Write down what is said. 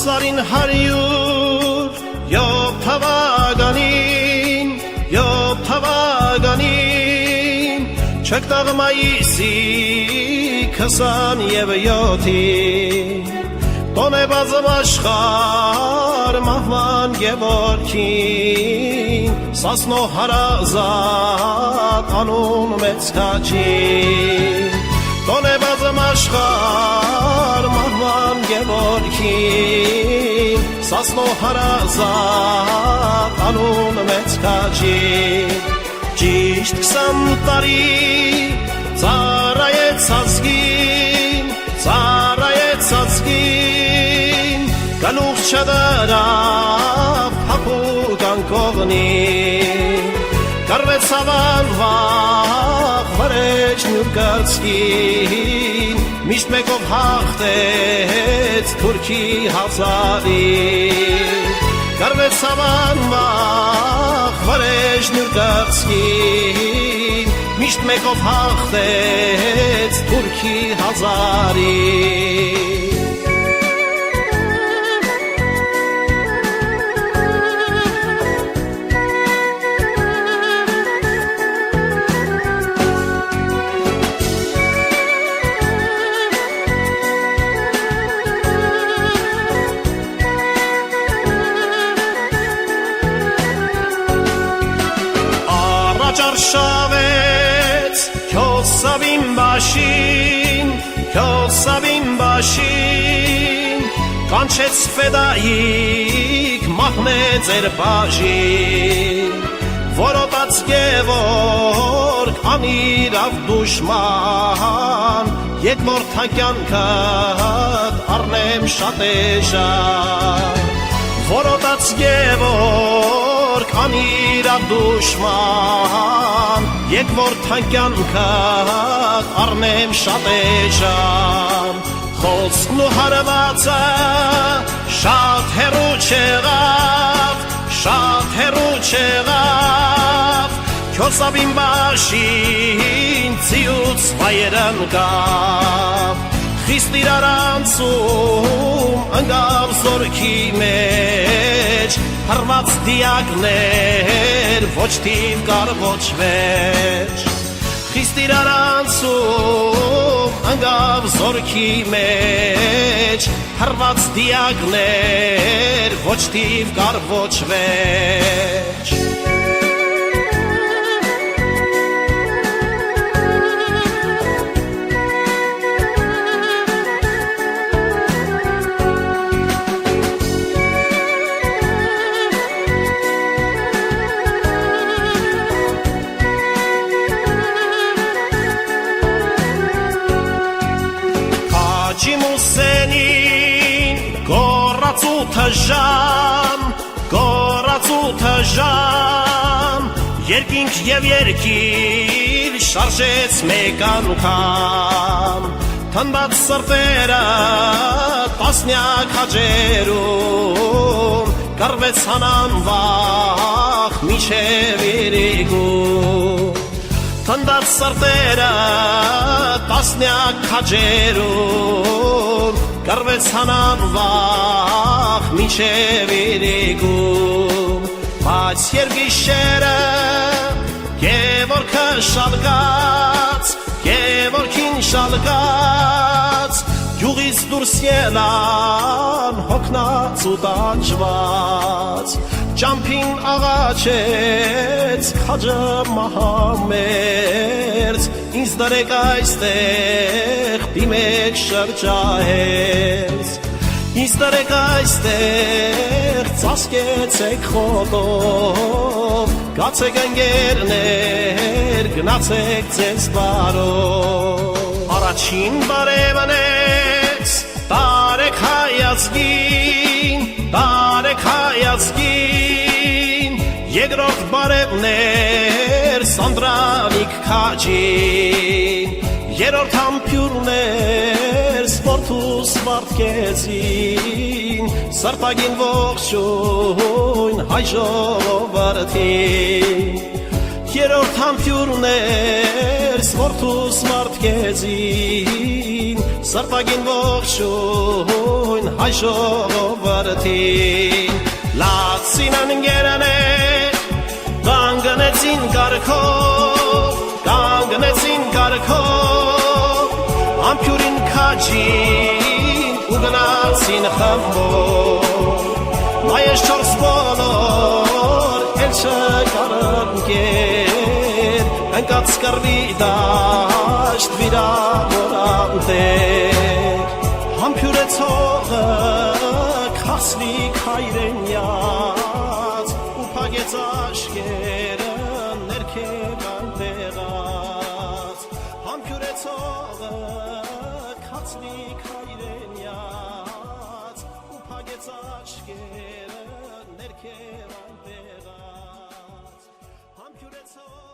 Ասարին 107 թվականին, 7 թվականին, չկտավ մայիսի 27-ին, տոն է բազմ աշխար մահվան Գևորգին, Սասնո հարազատ անուն մեծ քաչին, տոն է բազմ աշխար մահվան Գևորգին, Սասնո հարազատ անուն մեծ քաչին, ճիշտ 20 տարի ծառայեց ազգին, ծառայեց ազգին, գլուխ չդրավ հապուկ անկողնին, կարվեց ավանվաղ վրեջն ու կրծքին, միշտ մեկով հաղթեց թուրքի հազարին, կարվեց ավանվաղ վրեջն ու կրծքին, միշտ մեկով հաղթեց թուրքի հազարին. Արշավեց քյոսավին բաշին, քյոսավին բաշին, կանչեց ֆեդայիկ մահմեդ ձեր բաժին, որոտաց Գևորգ անիրավ դուշման, ետմորթակյան կատ առնեմ շատեժան, որոտաց Գևորգ անիրավ դուշման, ետմորթակյան կատ առնեմ շատեժան, խոսքն ու հարվածը շատ հեռու չեղավ, շատ հեռու չեղավ, քյոսավին բաշին ծիուց վայրն կավ, խիստ իրարանցում ընկավ զորքի մեջ, հրված դիակներ ոչ թիվ կար ոչ վեճ, խիստ իրարանցում ընկավ զորքի մեջ, հրված դիակներ ոչ թիվ կար ոչ վեճ. Ջիմուսենին գորացու թժամ, երկինք և երկիր շարժեց մեկ անգամ, թնդած սրտերը տասնյակ հաջերում, կարվեց հանանվախ մինչև իրիկում, թնդած սրտերը տասնյակ հաջերում, կարվեց հանանվախ մինչև իրիկում, բայց երգիշերը Գևորգը շալգաց, Գևորգին շալգաց, գյուղից դուրս ելան հոգնած ու տանջված, ճամփին աղաչեց Խաջը Մահամերձ, ինձ դրեք այստեղ դիմեք շրջահերձ, ինձ դրեք այստեղ ծածկեցեք խոտով, գացեք ընկերներ գնացեք ձեզ բարով, առաջին բարևնեց տարեք հայացքին, տարեք հայացքին, երկրորդ բարևներ Սանդրանիկ քաջին, երրորդ համբյուրներ Սպորտուս Վարդգեզին, սրտագին ողջույն հայ ժողովրդին, երրորդ համբյուրներ Սպորտուս Վարդգեզին, սրտագին ողջույն այ ժողովրդին լացին անգերանը կանգնեցին կարգով ամփյուրին քաջին ու գնացին խմբով մայես չորս բոլոր էլ չկարնկեր ընկած կռվի դաշտ վիրավորանտեր համբյուրեցողը քասնի քայրենյաց ու փագեց աշկերը ներքևան տեղած համբյուրեցողը քասնի քայրենյաց ու փագեց աշկերը ներքևան տեղած համբյուրեցողը